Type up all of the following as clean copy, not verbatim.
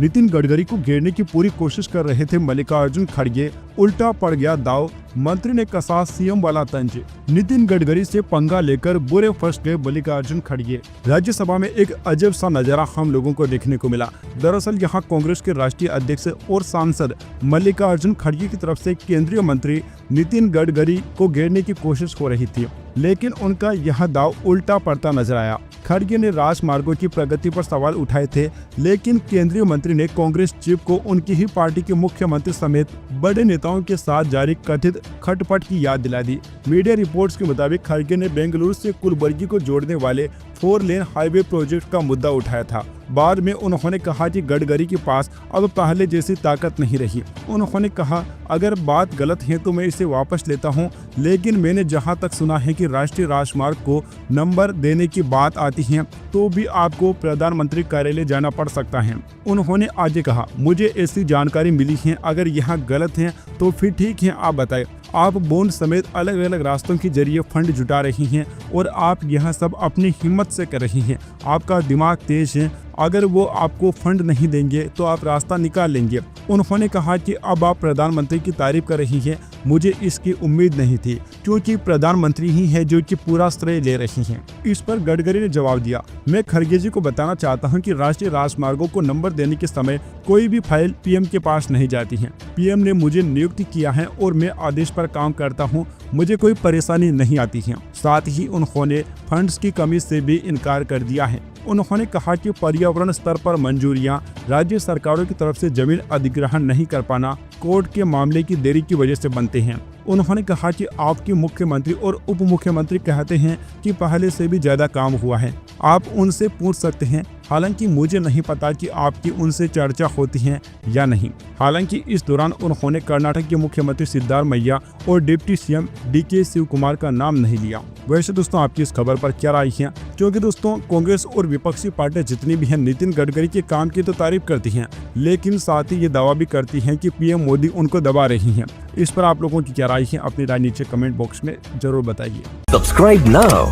नितिन गडकरी को घेरने की पूरी कोशिश कर रहे थे मल्लिकार्जुन खड़गे, उल्टा पड़ गया दाव, मंत्री ने कसा सीएम वाला तंज। नितिन गडकरी से पंगा लेकर बुरे फंस गए मल्लिकार्जुन खड़गे। राज्यसभा में एक अजब सा नजारा हम लोगों को देखने को मिला। दरअसल यहाँ कांग्रेस के राष्ट्रीय अध्यक्ष और सांसद मल्लिकार्जुन खड़गे की तरफ से केंद्रीय मंत्री नितिन गडकरी को घेरने की कोशिश हो रही थी, लेकिन उनका यह दाव उल्टा पड़ता नजर आया। खड़गे ने राजमार्गों की प्रगति पर सवाल उठाए थे, लेकिन केंद्रीय मंत्री ने कांग्रेस चीफ को उनकी ही पार्टी के मुख्यमंत्री समेत बड़े नेताओं के साथ जारी कथित खटपट की याद दिला दी। मीडिया रिपोर्ट्स के मुताबिक खड़गे ने बेंगलुरु से कुलबर्गी को जोड़ने वाले 4 लेन हाईवे प्रोजेक्ट का मुद्दा उठाया था। बाद में उन्होंने कहा कि गडकरी के पास अब पहले जैसी ताकत नहीं रही। उन्होंने कहा, अगर बात गलत है तो मैं इसे वापस लेता हूं, लेकिन मैंने जहां तक सुना है कि राष्ट्रीय राजमार्ग को नंबर देने की बात आती है तो भी आपको प्रधानमंत्री कार्यालय जाना पड़ सकता है। उन्होंने आगे कहा, मुझे ऐसी जानकारी मिली है, अगर यह गलत है तो फिर ठीक है, आप बताएं। आप बॉन्ड समेत अलग अलग रास्तों के जरिए फंड जुटा रही हैं और आप यह सब अपनी हिम्मत से कर रही हैं। आपका दिमाग तेज है, अगर वो आपको फंड नहीं देंगे तो आप रास्ता निकाल लेंगे। उन्होंने कहा कि अब आप प्रधानमंत्री की तारीफ कर रही हैं, मुझे इसकी उम्मीद नहीं थी, क्योंकि प्रधानमंत्री ही है जो कि पूरा श्रेय ले रही हैं। इस पर गडकरी ने जवाब दिया, मैं खड़गे जी को बताना चाहता हूं कि राष्ट्रीय राजमार्गों को नंबर देने के समय कोई भी फाइल पीएम के पास नहीं जाती है। पीएम ने मुझे नियुक्त किया है और मैं आदेश पर काम करता हूँ, मुझे कोई परेशानी नहीं आती है। साथ ही उन्होंने फंड्स की कमी से भी इनकार कर दिया है। उन्होंने कहा कि पर्यावरण स्तर पर मंजूरियां राज्य सरकारों की तरफ से जमीन अधिग्रहण नहीं कर पाना कोर्ट के मामले की देरी की वजह से बनते हैं। उन्होंने कहा कि आपके मुख्यमंत्री और उप मुख्यमंत्री कहते हैं कि पहले से भी ज्यादा काम हुआ है, आप उनसे पूछ सकते हैं। हालांकि मुझे नहीं पता कि आपकी उनसे चर्चा होती है या नहीं। हालांकि इस दौरान उन्होंने कर्नाटक के मुख्यमंत्री सिद्धारमैया और डिप्टी सीएम डीके शिव कुमार का नाम नहीं लिया। वैसे दोस्तों, आपकी इस खबर पर क्या राय है? क्योंकि दोस्तों, कांग्रेस और विपक्षी पार्टियां जितनी भी हैं नितिन गडकरी के काम की तो तारीफ करती हैं, लेकिन साथ ही ये दावा भी करती हैं कि पीएम मोदी उनको दबा रही हैं। इस पर आप लोगों की क्या राय है? अपनी राय नीचे कमेंट बॉक्स में जरूर बताइए। Subscribe now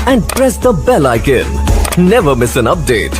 and press the bell icon. Never miss an update.